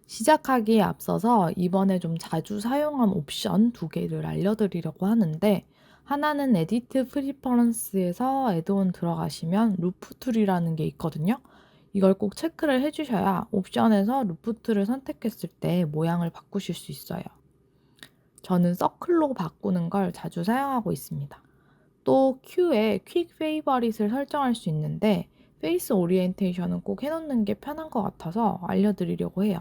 시작하기에 앞서서 이번에 좀 자주 사용한 옵션 두 개를 알려드리려고 하는데, 하나는 에디트 프리퍼런스에서 애드온 들어가시면 루프 툴이라는 게 있거든요. 이걸 꼭 체크를 해주셔야 옵션에서 루프 툴을 선택했을 때 모양을 바꾸실 수 있어요. 저는 서클로 바꾸는 걸 자주 사용하고 있습니다. 또 큐에 퀵 페이버릿을 설정할 수 있는데, 페이스 오리엔테이션은 꼭 해놓는 게 편한 것 같아서 알려드리려고 해요.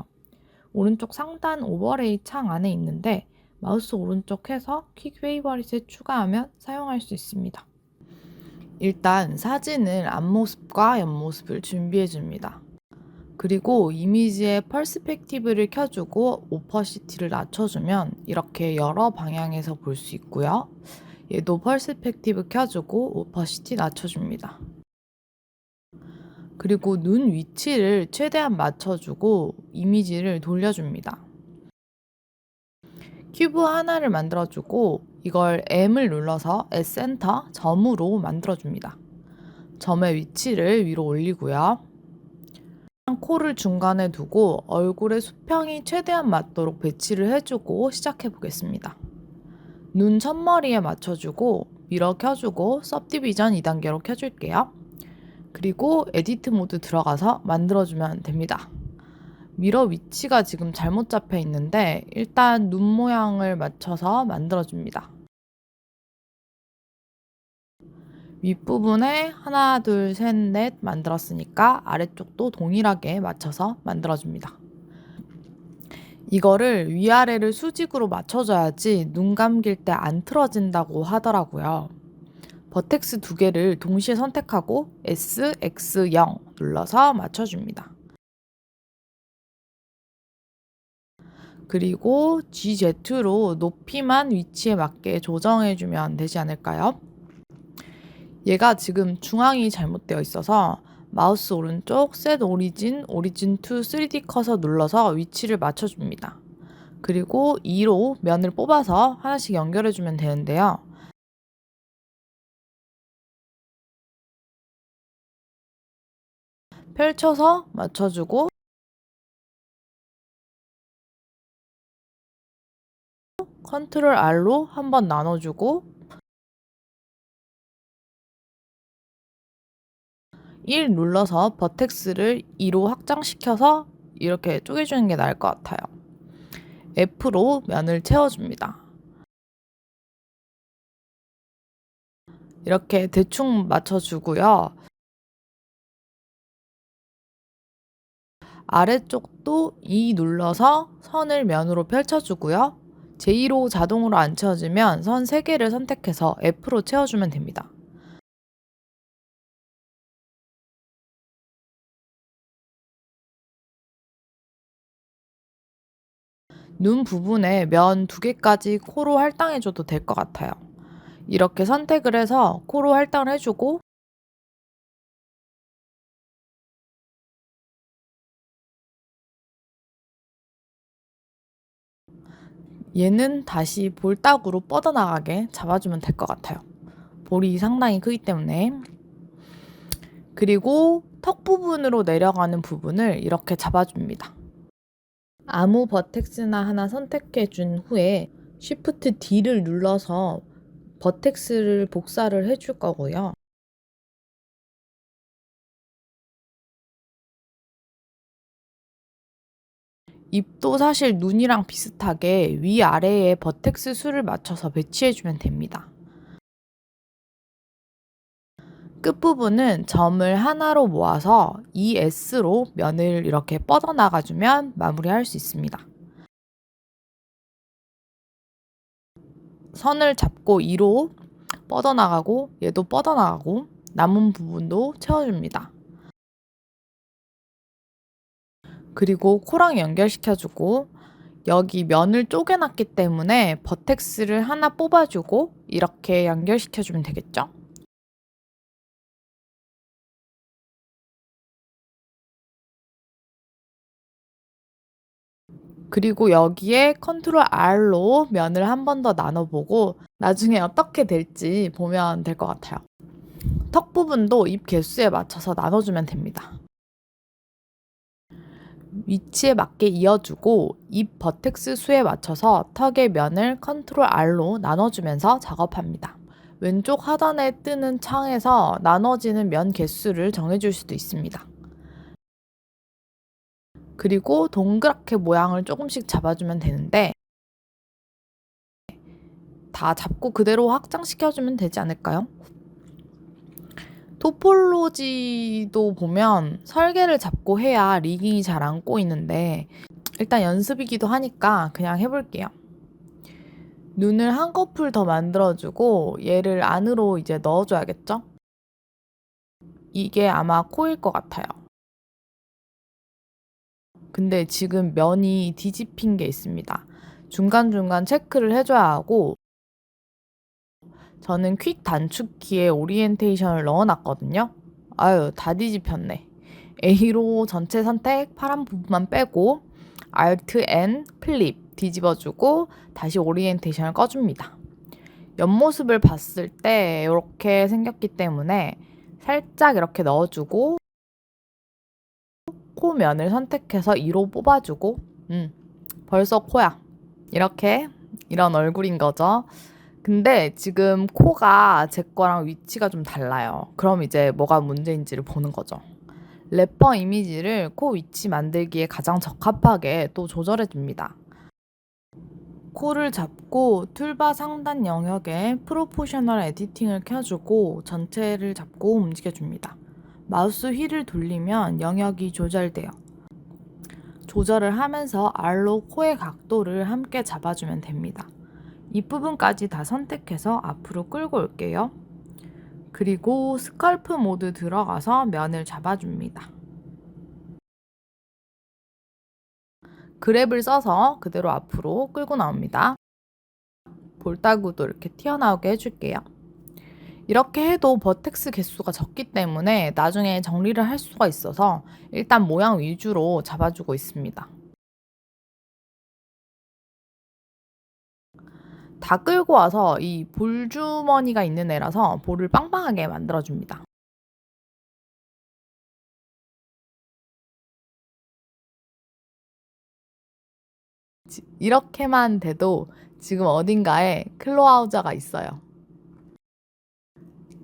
오른쪽 상단 오버레이 창 안에 있는데, 마우스 오른쪽 해서 퀵 페이버릿에 추가하면 사용할 수 있습니다. 일단 사진을 앞모습과 옆모습을 준비해 줍니다. 그리고 이미지의 퍼스펙티브를 켜주고 오퍼시티를 낮춰주면 이렇게 여러 방향에서 볼 수 있고요. 얘도 퍼스펙티브 켜주고 오퍼시티 낮춰줍니다. 그리고 눈 위치를 최대한 맞춰주고 이미지를 돌려줍니다. 큐브 하나를 만들어주고 이걸 M을 눌러서 S센터 점으로 만들어줍니다. 점의 위치를 위로 올리고요. 코를 중간에 두고 얼굴의 수평이 최대한 맞도록 배치를 해주고 시작해 보겠습니다. 눈 첫머리에 맞춰주고 미러 켜주고 सब디비전 2단계로 켜줄게요. 그리고 에디트 모드 들어가서 만들어주면 됩니다. 미러 위치가 지금 잘못 잡혀 있는데 일단 눈 모양을 맞춰서 만들어줍니다. 윗부분에 하나, 둘, 셋, 넷 만들었으니까 아래쪽도 동일하게 맞춰서 만들어줍니다. 이거를 위아래를 수직으로 맞춰줘야지 눈 감길 때 안 틀어진다고 하더라고요. 버텍스 두 개를 동시에 선택하고 S, X, 0 눌러서 맞춰줍니다. 그리고 GZ로 높이만 위치에 맞게 조정해주면 되지 않을까요? 얘가 지금 중앙이 잘못되어 있어서 마우스 오른쪽 Set Origin, Origin to 3D 커서 눌러서 위치를 맞춰줍니다. 그리고 2로 면을 뽑아서 하나씩 연결해주면 되는데요. 펼쳐서 맞춰주고 컨트롤 R로 한번 나눠주고 1 눌러서 버텍스를 2로 확장시켜서 이렇게 쪼개주는 게 나을 것 같아요. F로 면을 채워줍니다. 이렇게 대충 맞춰주고요. 아래쪽도 2 눌러서 선을 면으로 펼쳐주고요. 제2로 자동으로 안 채워지면 선 3개를 선택해서 F로 채워주면 됩니다. 눈 부분에 면 2개까지 코로 할당해줘도 될 것 같아요. 이렇게 선택을 해서 코로 할당을 해주고 얘는 다시 볼따구로 뻗어나가게 잡아주면 될 것 같아요. 볼이 상당히 크기 때문에. 그리고 턱 부분으로 내려가는 부분을 이렇게 잡아줍니다. 아무 버텍스나 하나 선택해 준 후에 Shift D를 눌러서 버텍스를 복사를 해줄 거고요. 입도 사실 눈이랑 비슷하게 위아래에 버텍스 수를 맞춰서 배치해주면 됩니다. 끝부분은 점을 하나로 모아서 ES로 면을 이렇게 뻗어나가주면 마무리할 수 있습니다. 선을 잡고 2로 뻗어나가고 얘도 뻗어나가고 남은 부분도 채워줍니다. 그리고 코랑 연결시켜주고 여기 면을 쪼개놨기 때문에 버텍스를 하나 뽑아주고 이렇게 연결시켜주면 되겠죠? 그리고 여기에 컨트롤 R로 면을 한 번 더 나눠보고 나중에 어떻게 될지 보면 될 것 같아요. 턱 부분도 입 개수에 맞춰서 나눠주면 됩니다. 위치에 맞게 이어주고 입 버텍스 수에 맞춰서 턱의 면을 컨트롤 R로 나눠주면서 작업합니다. 왼쪽 하단에 뜨는 창에서 나눠지는 면 개수를 정해줄 수도 있습니다. 그리고 동그랗게 모양을 조금씩 잡아주면 되는데 다 잡고 그대로 확장시켜주면 되지 않을까요? 토폴로지도 보면 설계를 잡고 해야 리깅이 잘 안 꼬이는데 일단 연습이기도 하니까 그냥 해볼게요. 눈을 한꺼풀 더 만들어주고 얘를 안으로 이제 넣어줘야겠죠? 이게 아마 코일 것 같아요. 근데 지금 면이 뒤집힌 게 있습니다. 중간중간 체크를 해줘야 하고 저는 퀵 단축키에 오리엔테이션을 넣어놨거든요. 아유, 다 뒤집혔네. A로 전체 선택, 파란 부분만 빼고 Alt N 플립 뒤집어주고 다시 오리엔테이션을 꺼줍니다. 옆모습을 봤을 때 이렇게 생겼기 때문에 살짝 이렇게 넣어주고 코 면을 선택해서 2로 뽑아주고 벌써 코야. 이렇게 이런 얼굴인 거죠. 근데 지금 코가 제 거랑 위치가 좀 달라요. 그럼 이제 뭐가 문제인지를 보는 거죠. 래퍼 이미지를 코 위치 만들기에 가장 적합하게 또 조절해 줍니다. 코를 잡고 툴바 상단 영역에 프로포셔널 에디팅을 켜주고 전체를 잡고 움직여줍니다. 마우스 휠을 돌리면 영역이 조절돼요. 조절을 하면서 R로 코의 각도를 함께 잡아주면 됩니다. 이 부분까지 다 선택해서 앞으로 끌고 올게요. 그리고 스컬프 모드 들어가서 면을 잡아줍니다. 그랩을 써서 그대로 앞으로 끌고 나옵니다. 볼따구도 이렇게 튀어나오게 해줄게요. 이렇게 해도 버텍스 개수가 적기 때문에 나중에 정리를 할 수가 있어서 일단 모양 위주로 잡아주고 있습니다. 다 끌고 와서 이 볼주머니가 있는 애라서 볼을 빵빵하게 만들어줍니다. 이렇게만 돼도 지금 어딘가에 클로아우저가 있어요.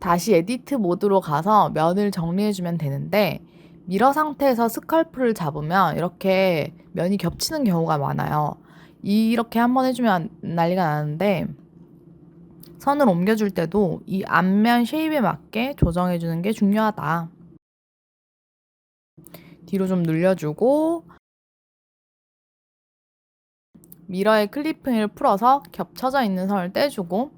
다시 에디트 모드로 가서 면을 정리해주면 되는데 미러 상태에서 스컬프를 잡으면 이렇게 면이 겹치는 경우가 많아요. 이렇게 한번 해주면 난리가 나는데 선을 옮겨줄 때도 이 앞면 쉐입에 맞게 조정해주는 게 중요하다. 뒤로 좀 늘려주고 미러의 클리핑을 풀어서 겹쳐져 있는 선을 떼주고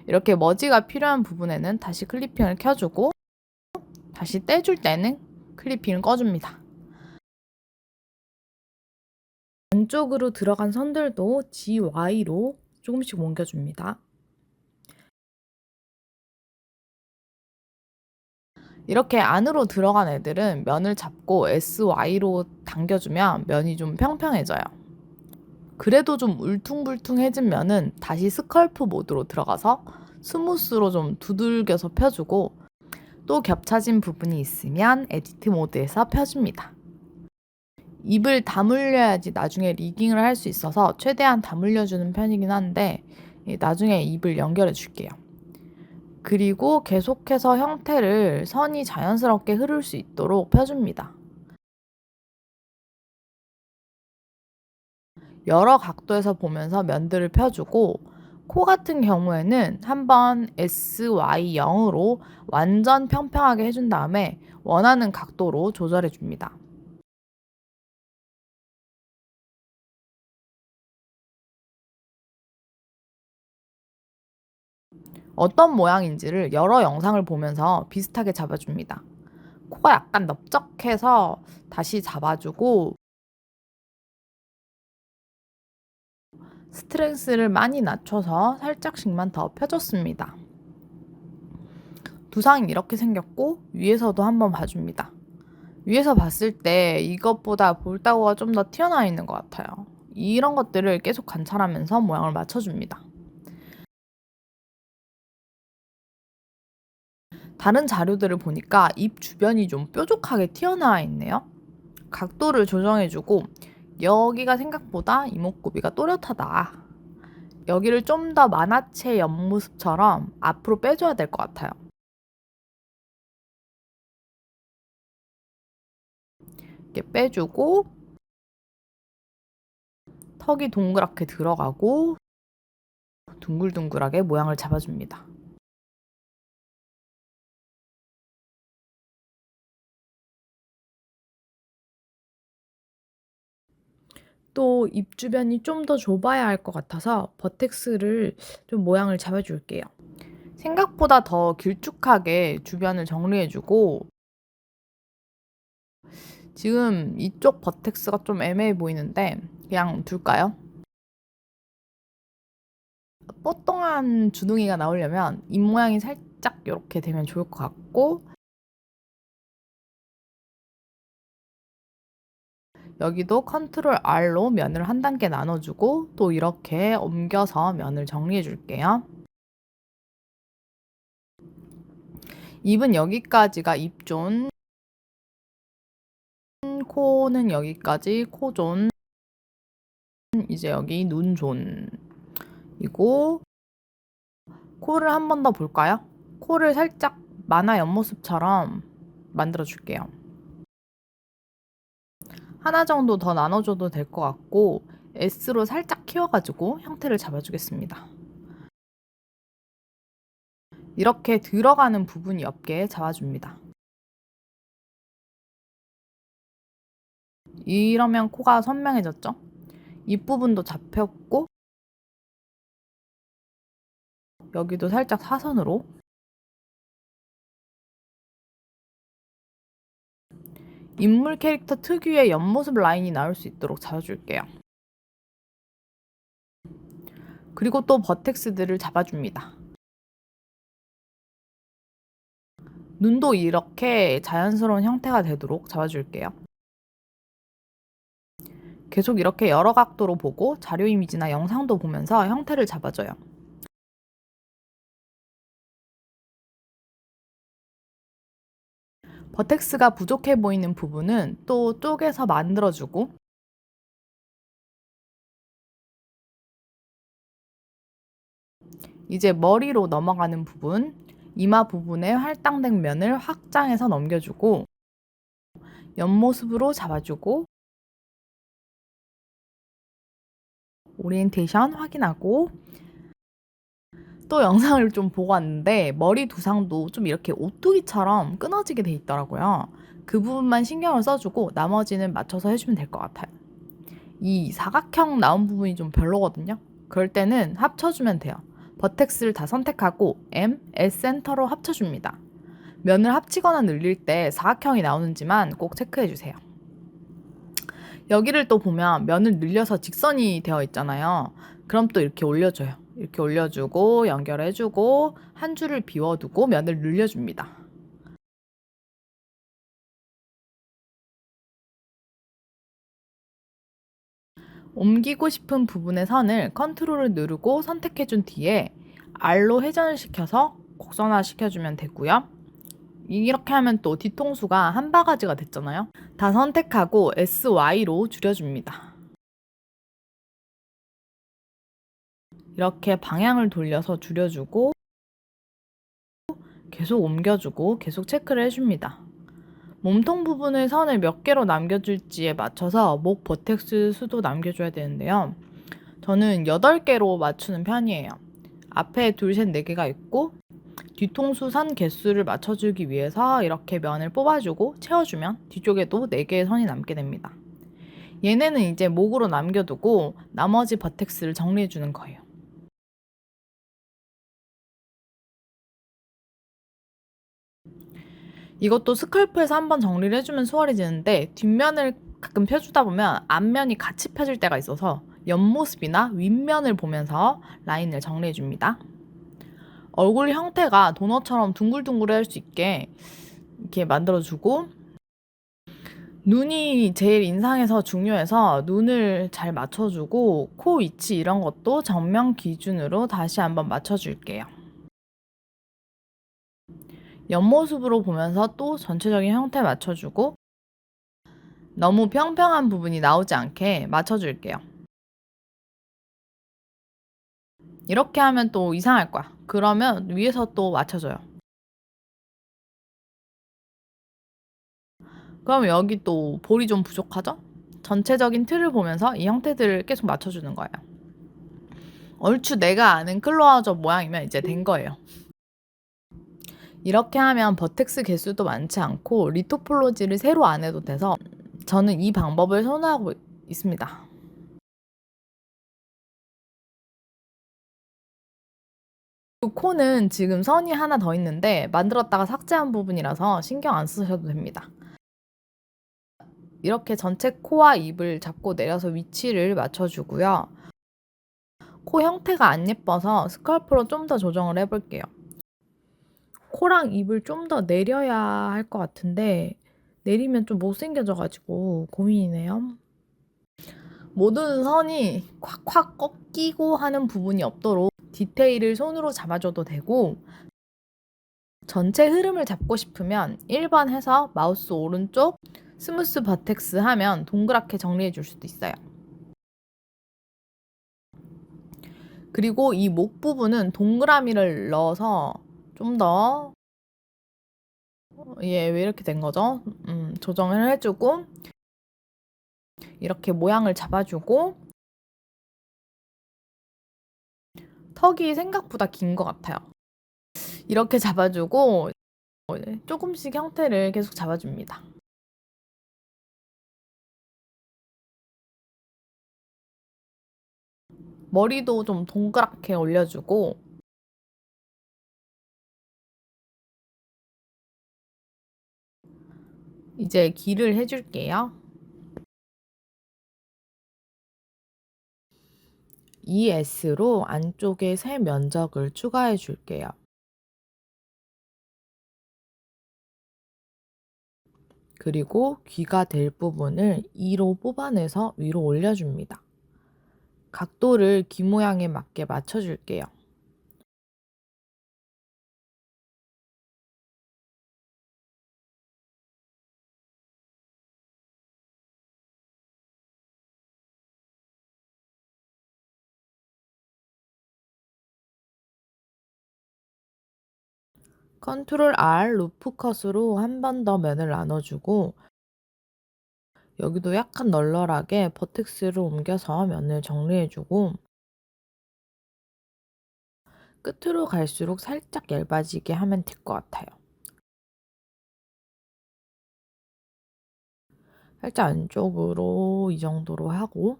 이렇게 머지가 필요한 부분에는 다시 클리핑을 켜주고 다시 떼줄 때는 클리핑을 꺼줍니다. 안쪽으로 들어간 선들도 GY로 조금씩 옮겨줍니다. 이렇게 안으로 들어간 애들은 면을 잡고 SY로 당겨주면 면이 좀 평평해져요. 그래도 좀 울퉁불퉁해진 면은 다시 스컬프 모드로 들어가서 스무스로 좀 두들겨서 펴주고 또 겹쳐진 부분이 있으면 에디트 모드에서 펴줍니다. 입을 다물려야지 나중에 리깅을 할 수 있어서 최대한 다물려주는 편이긴 한데 나중에 입을 연결해 줄게요. 그리고 계속해서 형태를 선이 자연스럽게 흐를 수 있도록 펴줍니다. 여러 각도에서 보면서 면들을 펴주고 코 같은 경우에는 한번 SY0으로 완전 평평하게 해준 다음에 원하는 각도로 조절해 줍니다. 어떤 모양인지를 여러 영상을 보면서 비슷하게 잡아줍니다. 코가 약간 넓적해서 다시 잡아주고 스트렝스를 많이 낮춰서 살짝씩만 더 펴줬습니다. 두상이 이렇게 생겼고 위에서도 한번 봐줍니다. 위에서 봤을 때 이것보다 볼따구가 좀 더 튀어나와 있는 것 같아요. 이런 것들을 계속 관찰하면서 모양을 맞춰줍니다. 다른 자료들을 보니까 입 주변이 좀 뾰족하게 튀어나와 있네요. 각도를 조정해주고 여기가 생각보다 이목구비가 또렷하다. 여기를 좀 더 만화체 옆모습처럼 앞으로 빼줘야 될 것 같아요. 이렇게 빼주고 턱이 동그랗게 들어가고 둥글둥글하게 모양을 잡아줍니다. 또 입 주변이 좀 더 좁아야 할 것 같아서 버텍스를 좀 모양을 잡아줄게요. 생각보다 더 길쭉하게 주변을 정리해주고 지금 이쪽 버텍스가 좀 애매해 보이는데 그냥 둘까요? 뽀똥한 주둥이가 나오려면 입 모양이 살짝 이렇게 되면 좋을 것 같고 여기도 컨트롤 R로 면을 한 단계 나눠주고 또 이렇게 옮겨서 면을 정리해 줄게요. 입은 여기까지가 입존, 코는 여기까지 코존, 이제 여기 눈존이고 코를 한 번 더 볼까요? 코를 살짝 만화 옆모습처럼 만들어 줄게요. 하나 정도 더 나눠줘도 될 것 같고 S로 살짝 키워가지고 형태를 잡아주겠습니다. 이렇게 들어가는 부분이 없게 잡아줍니다. 이러면 코가 선명해졌죠? 입부분도 잡혔고 여기도 살짝 사선으로 인물 캐릭터 특유의 옆모습 라인이 나올 수 있도록 잡아줄게요. 그리고 또 버텍스들을 잡아줍니다. 눈도 이렇게 자연스러운 형태가 되도록 잡아줄게요. 계속 이렇게 여러 각도로 보고 자료 이미지나 영상도 보면서 형태를 잡아줘요. 버텍스가 부족해 보이는 부분은 또 쪼개서 만들어주고 이제 머리로 넘어가는 부분, 이마 부분에 할당된 면을 확장해서 넘겨주고 옆모습으로 잡아주고 오리엔테이션 확인하고 또 영상을 좀 보고 왔는데 머리 두상도 좀 이렇게 오뚜기처럼 끊어지게 돼 있더라고요. 그 부분만 신경을 써주고 나머지는 맞춰서 해주면 될 것 같아요. 이 사각형 나온 부분이 좀 별로거든요. 그럴 때는 합쳐주면 돼요. 버텍스를 다 선택하고 M, S 센터로 합쳐줍니다. 면을 합치거나 늘릴 때 사각형이 나오는지만 꼭 체크해주세요. 여기를 또 보면 면을 늘려서 직선이 되어 있잖아요. 그럼 또 이렇게 올려줘요. 이렇게 올려주고 연결해주고 한 줄을 비워두고 면을 늘려줍니다. 옮기고 싶은 부분의 선을 컨트롤을 누르고 선택해준 뒤에 R로 회전을 시켜서 곡선화 시켜주면 되고요. 이렇게 하면 또 뒤통수가 한 바가지가 됐잖아요. 다 선택하고 SY로 줄여줍니다. 이렇게 방향을 돌려서 줄여주고 계속 옮겨주고 계속 체크를 해줍니다. 몸통 부분의 선을 몇 개로 남겨줄지에 맞춰서 목 버텍스 수도 남겨줘야 되는데요. 저는 8개로 맞추는 편이에요. 앞에 둘, 셋, 4개가 있고 뒤통수 선 개수를 맞춰주기 위해서 이렇게 면을 뽑아주고 채워주면 뒤쪽에도 4개의 선이 남게 됩니다. 얘네는 이제 목으로 남겨두고 나머지 버텍스를 정리해주는 거예요. 이것도 스컬프에서 한번 정리를 해주면 수월해지는데 뒷면을 가끔 펴주다 보면 앞면이 같이 펴질 때가 있어서 옆모습이나 윗면을 보면서 라인을 정리해줍니다. 얼굴 형태가 도넛처럼 둥글둥글할 수 있게 이렇게 만들어주고 눈이 제일 인상에서 중요해서 눈을 잘 맞춰주고 코 위치 이런 것도 정면 기준으로 다시 한번 맞춰줄게요. 옆모습으로 보면서 또 전체적인 형태 맞춰주고 너무 평평한 부분이 나오지 않게 맞춰줄게요. 이렇게 하면 또 이상할 거야. 그러면 위에서 또 맞춰줘요. 그럼 여기 또 볼이 좀 부족하죠? 전체적인 틀을 보면서 이 형태들을 계속 맞춰주는 거예요. 얼추 내가 아는 클로저업 모양이면 이제 된 거예요. 이렇게 하면 버텍스 개수도 많지 않고 리토폴로지를 새로 안 해도 돼서 저는 이 방법을 선호하고 있습니다. 코는 지금 선이 하나 더 있는데 만들었다가 삭제한 부분이라서 신경 안 쓰셔도 됩니다. 이렇게 전체 코와 입을 잡고 내려서 위치를 맞춰주고요. 코 형태가 안 예뻐서 스컬프로 좀 더 조정을 해볼게요. 코랑 입을 좀 더 내려야 할 것 같은데 내리면 좀 못생겨져가지고 고민이네요. 모든 선이 콱콱 꺾이고 하는 부분이 없도록 디테일을 손으로 잡아줘도 되고 전체 흐름을 잡고 싶으면 1번 해서 마우스 오른쪽 스무스 버텍스 하면 동그랗게 정리해 줄 수도 있어요. 그리고 이 목 부분은 동그라미를 넣어서 좀 더 얘 왜 이렇게 된 거죠? 조정을 해주고 이렇게 모양을 잡아주고 턱이 생각보다 긴 것 같아요. 이렇게 잡아주고 조금씩 형태를 계속 잡아줍니다. 머리도 좀 동그랗게 올려주고 이제 귀를 해줄게요. ES로 안쪽에 새 면적을 추가해 줄게요. 그리고 귀가 될 부분을 2로 뽑아내서 위로 올려줍니다. 각도를 귀 모양에 맞게 맞춰줄게요. 컨트롤 R 루프 컷으로 한 번 더 면을 나눠주고 여기도 약간 널널하게 버텍스를 옮겨서 면을 정리해주고 끝으로 갈수록 살짝 얇아지게 하면 될 것 같아요. 살짝 안쪽으로 이 정도로 하고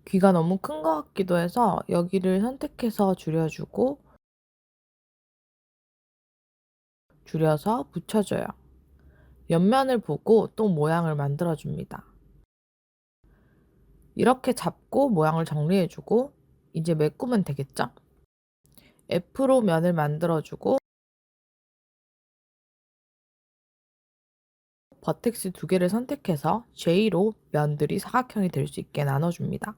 귀가 너무 큰 것 같기도 해서 여기를 선택해서 줄여주고 줄여서 붙여줘요. 옆면을 보고 또 모양을 만들어줍니다. 이렇게 잡고 모양을 정리해주고 이제 메꾸면 되겠죠? F로 면을 만들어주고 버텍스 2개를 선택해서 J로 면들이 사각형이 될 수 있게 나눠줍니다.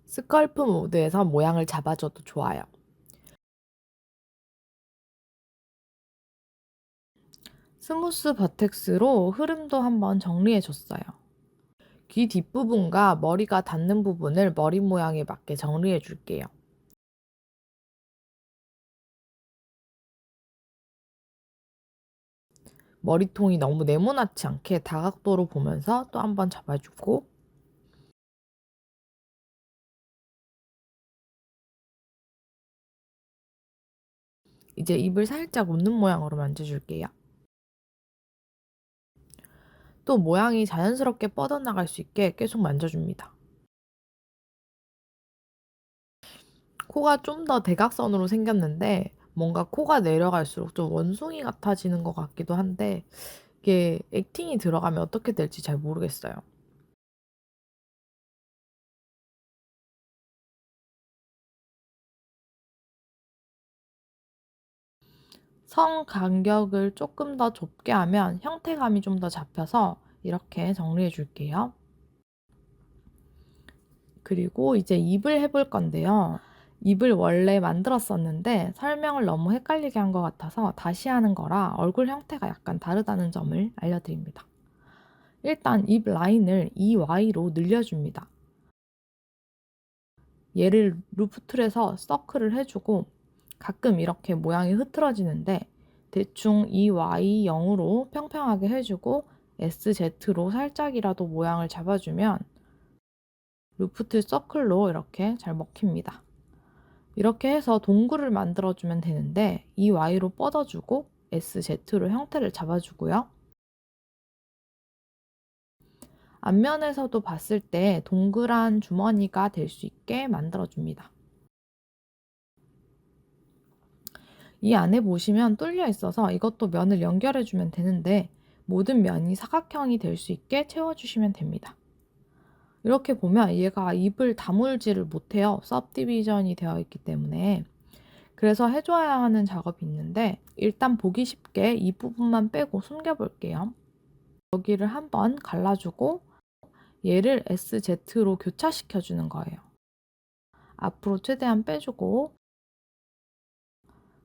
스컬프 모드에서 모양을 잡아줘도 좋아요. 스무스 버텍스로 흐름도 한번 정리해줬어요. 귀 뒷부분과 머리가 닿는 부분을 머리 모양에 맞게 정리해줄게요. 머리통이 너무 네모나지 않게 다각도로 보면서 또 한번 잡아주고 이제 입을 살짝 웃는 모양으로 만져줄게요. 또 모양이 자연스럽게 뻗어나갈 수 있게 계속 만져줍니다. 코가 좀 더 대각선으로 생겼는데 뭔가 코가 내려갈수록 좀 원숭이 같아지는 것 같기도 한데 이게 액팅이 들어가면 어떻게 될지 잘 모르겠어요. 성 간격을 조금 더 좁게 하면 형태감이 좀 더 잡혀서 이렇게 정리해 줄게요. 그리고 이제 입을 해볼 건데요. 입을 원래 만들었었는데 설명을 너무 헷갈리게 한 것 같아서 다시 하는 거라 얼굴 형태가 약간 다르다는 점을 알려드립니다. 일단 입 라인을 EY로 늘려줍니다. 얘를 루프툴에서 서클을 해주고 가끔 이렇게 모양이 흐트러지는데 대충 EY 0으로 평평하게 해주고 SZ로 살짝이라도 모양을 잡아주면 루프툴 서클로 이렇게 잘 먹힙니다. 이렇게 해서 동굴을 만들어주면 되는데 EY로 뻗어주고 SZ로 형태를 잡아주고요. 앞면에서도 봤을 때 동그란 주머니가 될 수 있게 만들어줍니다. 이 안에 보시면 뚫려 있어서 이것도 면을 연결해주면 되는데 모든 면이 사각형이 될 수 있게 채워주시면 됩니다. 이렇게 보면 얘가 입을 다물지를 못해요. सब디비전이 되어 있기 때문에. 그래서 해줘야 하는 작업이 있는데 일단 보기 쉽게 이 부분만 빼고 숨겨볼게요. 여기를 한번 갈라주고 얘를 SZ로 교차시켜주는 거예요. 앞으로 최대한 빼주고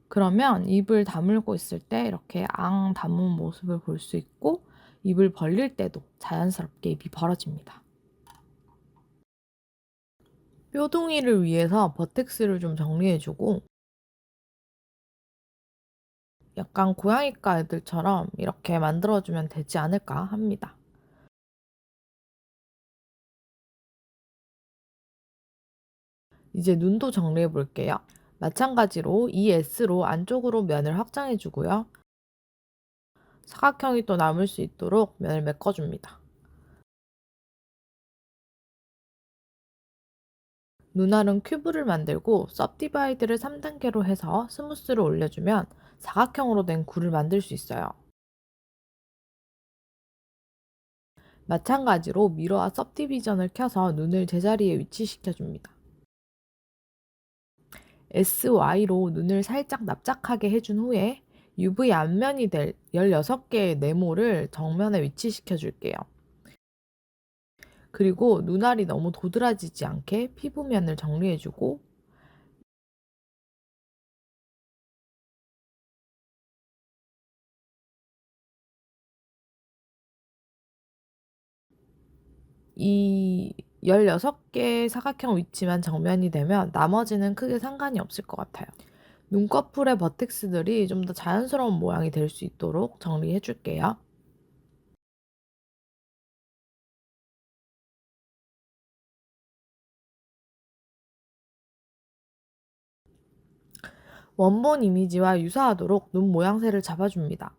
그러면 입을 다물고 있을 때 이렇게 앙 다문 모습을 볼 수 있고 입을 벌릴 때도 자연스럽게 입이 벌어집니다. 뾰둥이를 위해서 버텍스를 좀 정리해주고 약간 고양이과 애들처럼 이렇게 만들어주면 되지 않을까 합니다. 이제 눈도 정리해 볼게요. 마찬가지로 ES로 안쪽으로 면을 확장해 주고요. 사각형이 또 남을 수 있도록 면을 메꿔줍니다. 눈알은 큐브를 만들고 सब디바이드를 3단계로 해서 스무스로 올려주면 사각형으로 된 굴을 만들 수 있어요. 마찬가지로 미러와 सब디비전을 켜서 눈을 제자리에 위치시켜줍니다. SY로 눈을 살짝 납작하게 해준 후에 UV 앞면이 될 16개의 네모를 정면에 위치시켜 줄게요. 그리고 눈알이 너무 도드라지지 않게 피부면을 정리해주고 이 16개의 사각형 위치만 정면이 되면 나머지는 크게 상관이 없을 것 같아요. 눈꺼풀의 버텍스들이 좀 더 자연스러운 모양이 될 수 있도록 정리해 줄게요. 원본 이미지와 유사하도록 눈 모양새를 잡아줍니다.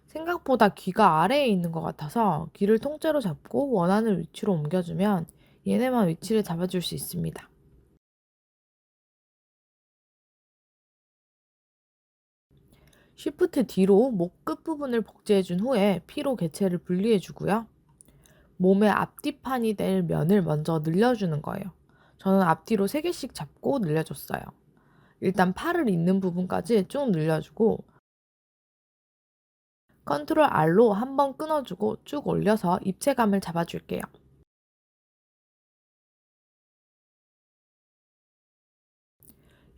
생각보다 귀가 아래에 있는 것 같아서 귀를 통째로 잡고 원하는 위치로 옮겨주면 얘네만 위치를 잡아줄 수 있습니다. 쉬프트 D로 목 끝부분을 복제해준 후에 피로 개체를 분리해주고요. 몸의 앞뒤판이 될 면을 먼저 늘려주는 거예요. 저는 앞뒤로 3개씩 잡고 늘려줬어요. 일단 팔을 잇는 부분까지 쭉 늘려주고 컨트롤 R로 한번 끊어주고 쭉 올려서 입체감을 잡아줄게요.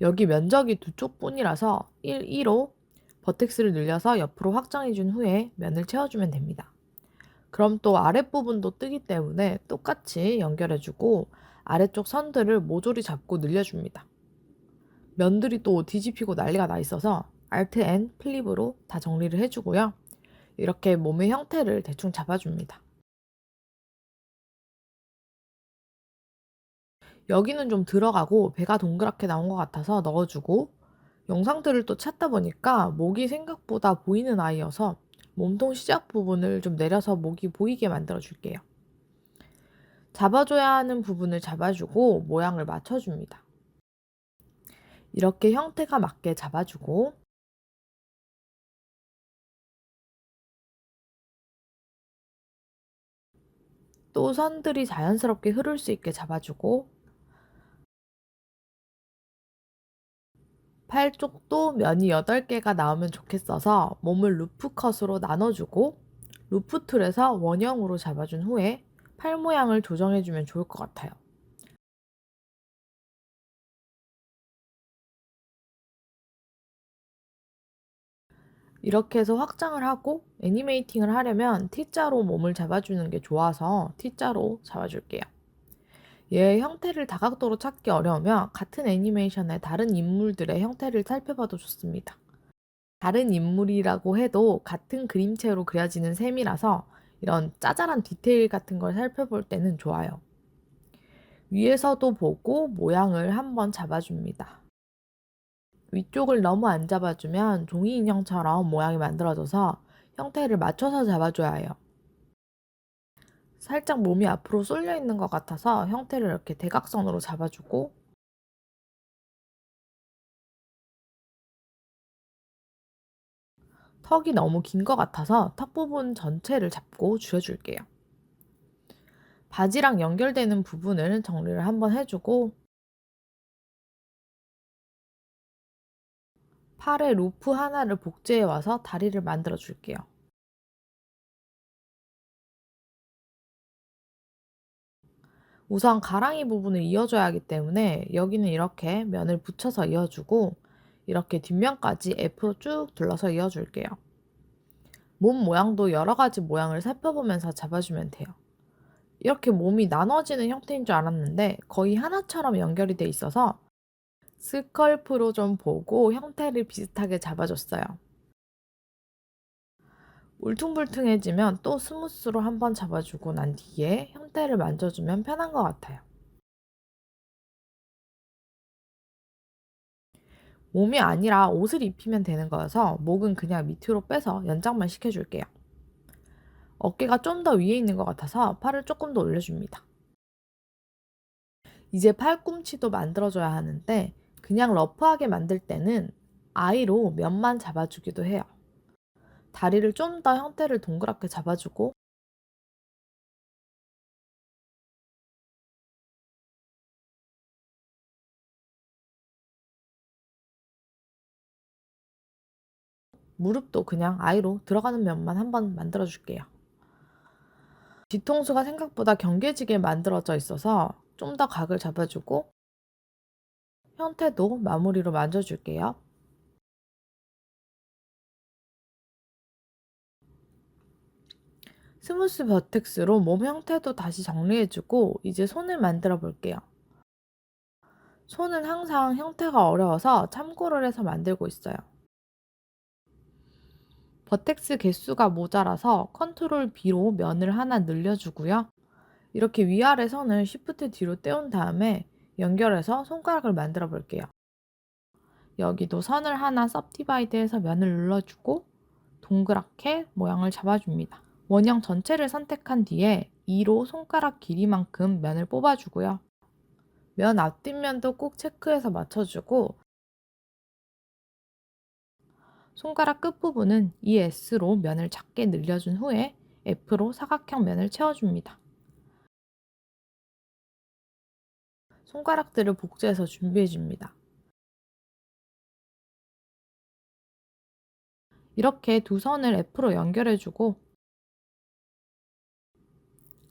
여기 면적이 두 쪽뿐이라서 1로 버텍스를 늘려서 옆으로 확장해준 후에 면을 채워주면 됩니다. 그럼 또 아랫부분도 뜨기 때문에 똑같이 연결해주고 아래쪽 선들을 모조리 잡고 늘려줍니다. 면들이 또 뒤집히고 난리가 나 있어서 Alt N 플립으로 다 정리를 해주고요. 이렇게 몸의 형태를 대충 잡아줍니다. 여기는 좀 들어가고 배가 동그랗게 나온 것 같아서 넣어주고 영상들을 또 찾다 보니까 목이 생각보다 보이는 아이여서 몸통 시작 부분을 좀 내려서 목이 보이게 만들어 줄게요. 잡아줘야 하는 부분을 잡아주고 모양을 맞춰줍니다. 이렇게 형태가 맞게 잡아주고 또 선들이 자연스럽게 흐를 수 있게 잡아주고 팔 쪽도 면이 8개가 나오면 좋겠어서 몸을 루프 컷으로 나눠주고 루프 툴에서 원형으로 잡아준 후에 팔 모양을 조정해주면 좋을 것 같아요. 이렇게 해서 확장을 하고 애니메이팅을 하려면 T자로 몸을 잡아주는 게 좋아서 T자로 잡아줄게요. 얘의 형태를 다각도로 찾기 어려우면 같은 애니메이션의 다른 인물들의 형태를 살펴봐도 좋습니다. 다른 인물이라고 해도 같은 그림체로 그려지는 셈이라서 이런 짜잘한 디테일 같은 걸 살펴볼 때는 좋아요. 위에서도 보고 모양을 한번 잡아줍니다. 위쪽을 너무 안 잡아주면 종이 인형처럼 모양이 만들어져서 형태를 맞춰서 잡아줘야 해요. 살짝 몸이 앞으로 쏠려 있는 것 같아서 형태를 이렇게 대각선으로 잡아주고 턱이 너무 긴 것 같아서 턱 부분 전체를 잡고 줄여줄게요. 바지랑 연결되는 부분을 정리를 한번 해주고 팔에 루프 하나를 복제해 와서 다리를 만들어 줄게요. 우선 가랑이 부분을 이어줘야 하기 때문에 여기는 이렇게 면을 붙여서 이어주고 이렇게 뒷면까지 F로 쭉 둘러서 이어줄게요. 몸 모양도 여러 가지 모양을 살펴보면서 잡아주면 돼요. 이렇게 몸이 나눠지는 형태인 줄 알았는데 거의 하나처럼 연결이 돼 있어서 스컬프로 좀 보고 형태를 비슷하게 잡아줬어요. 울퉁불퉁해지면 또 스무스로 한번 잡아주고 난 뒤에 형태를 만져주면 편한 것 같아요. 몸이 아니라 옷을 입히면 되는 거여서 목은 그냥 밑으로 빼서 연장만 시켜줄게요. 어깨가 좀 더 위에 있는 것 같아서 팔을 조금 더 올려줍니다. 이제 팔꿈치도 만들어줘야 하는데 그냥 러프하게 만들 때는 아이로 면만 잡아주기도 해요. 다리를 좀 더 형태를 동그랗게 잡아주고 무릎도 그냥 아이로 들어가는 면만 한번 만들어줄게요. 뒤통수가 생각보다 경계지게 만들어져 있어서 좀 더 각을 잡아주고 형태도 마무리로 만져줄게요. 스무스 버텍스로 몸 형태도 다시 정리해주고 이제 손을 만들어 볼게요. 손은 항상 형태가 어려워서 참고를 해서 만들고 있어요. 버텍스 개수가 모자라서 컨트롤 B로 면을 하나 늘려주고요. 이렇게 위아래 선을 Shift 뒤로 떼운 다음에 연결해서 손가락을 만들어 볼게요. 여기도 선을 하나 सब디바이드해서 면을 눌러주고 동그랗게 모양을 잡아줍니다. 원형 전체를 선택한 뒤에 2로 손가락 길이만큼 면을 뽑아주고요. 면 앞뒷면도 꼭 체크해서 맞춰주고 손가락 끝부분은 ES로 면을 작게 늘려준 후에 F로 사각형 면을 채워줍니다. 손가락들을 복제해서 준비해줍니다. 이렇게 두 선을 F로 연결해주고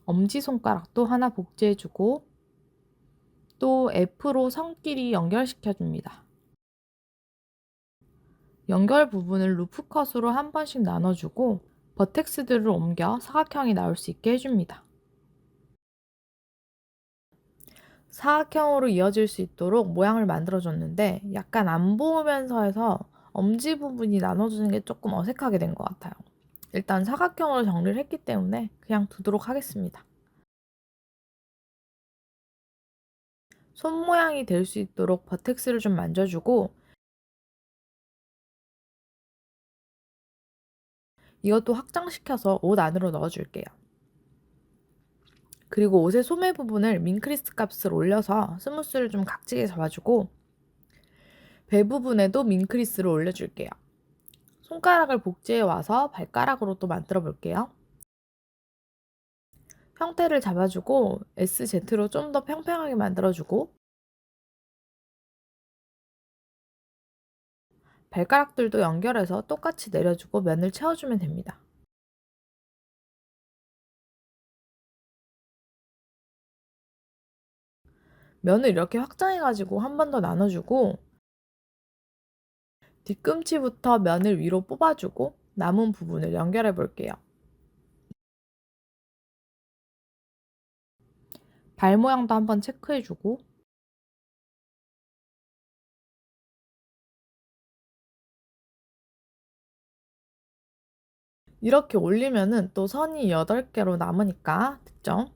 엄지손가락도 하나 복제해주고 또 F로 선끼리 연결시켜줍니다. 연결 부분을 루프컷으로 한 번씩 나눠주고 버텍스들을 옮겨 사각형이 나올 수 있게 해줍니다. 사각형으로 이어질 수 있도록 모양을 만들어줬는데 약간 안 보면서 해서 엄지 부분이 나눠주는 게 조금 어색하게 된 것 같아요. 일단 사각형으로 정리를 했기 때문에 그냥 두도록 하겠습니다. 손 모양이 될 수 있도록 버텍스를 좀 만져주고 이것도 확장시켜서 옷 안으로 넣어줄게요. 그리고 옷의 소매 부분을 민크리스 값을 올려서 스무스를 좀 각지게 잡아주고 배 부분에도 민크리스를 올려줄게요. 손가락을 복제해 와서 발가락으로 또 만들어 볼게요. 형태를 잡아주고 SZ로 좀 더 평평하게 만들어주고 발가락들도 연결해서 똑같이 내려주고 면을 채워주면 됩니다. 면을 이렇게 확장해가지고 한 번 더 나눠주고 뒤꿈치부터 면을 위로 뽑아주고 남은 부분을 연결해 볼게요. 발 모양도 한번 체크해주고 이렇게 올리면은 또 선이 8개로 남으니까 됐죠?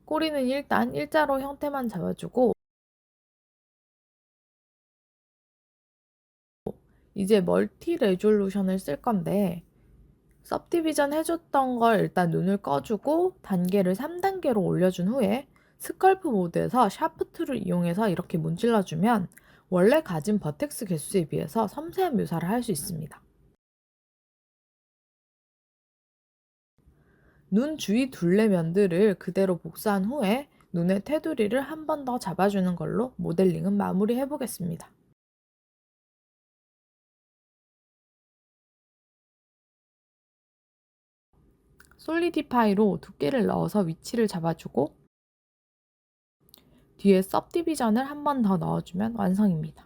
꼬리는 일단 일자로 형태만 잡아주고 이제 멀티 레졸루션을 쓸 건데 सब디비전 해줬던 걸 일단 눈을 꺼주고 단계를 3단계로 올려준 후에 스컬프 모드에서 샤프트를 이용해서 이렇게 문질러주면 원래 가진 버텍스 개수에 비해서 섬세한 묘사를 할 수 있습니다. 눈 주위 둘레면들을 그대로 복사한 후에 눈의 테두리를 한 번 더 잡아주는 걸로 모델링은 마무리해 보겠습니다. 솔리디파이로 두께를 넣어서 위치를 잡아주고 뒤에 सब디비전을 한 번 더 넣어주면 완성입니다.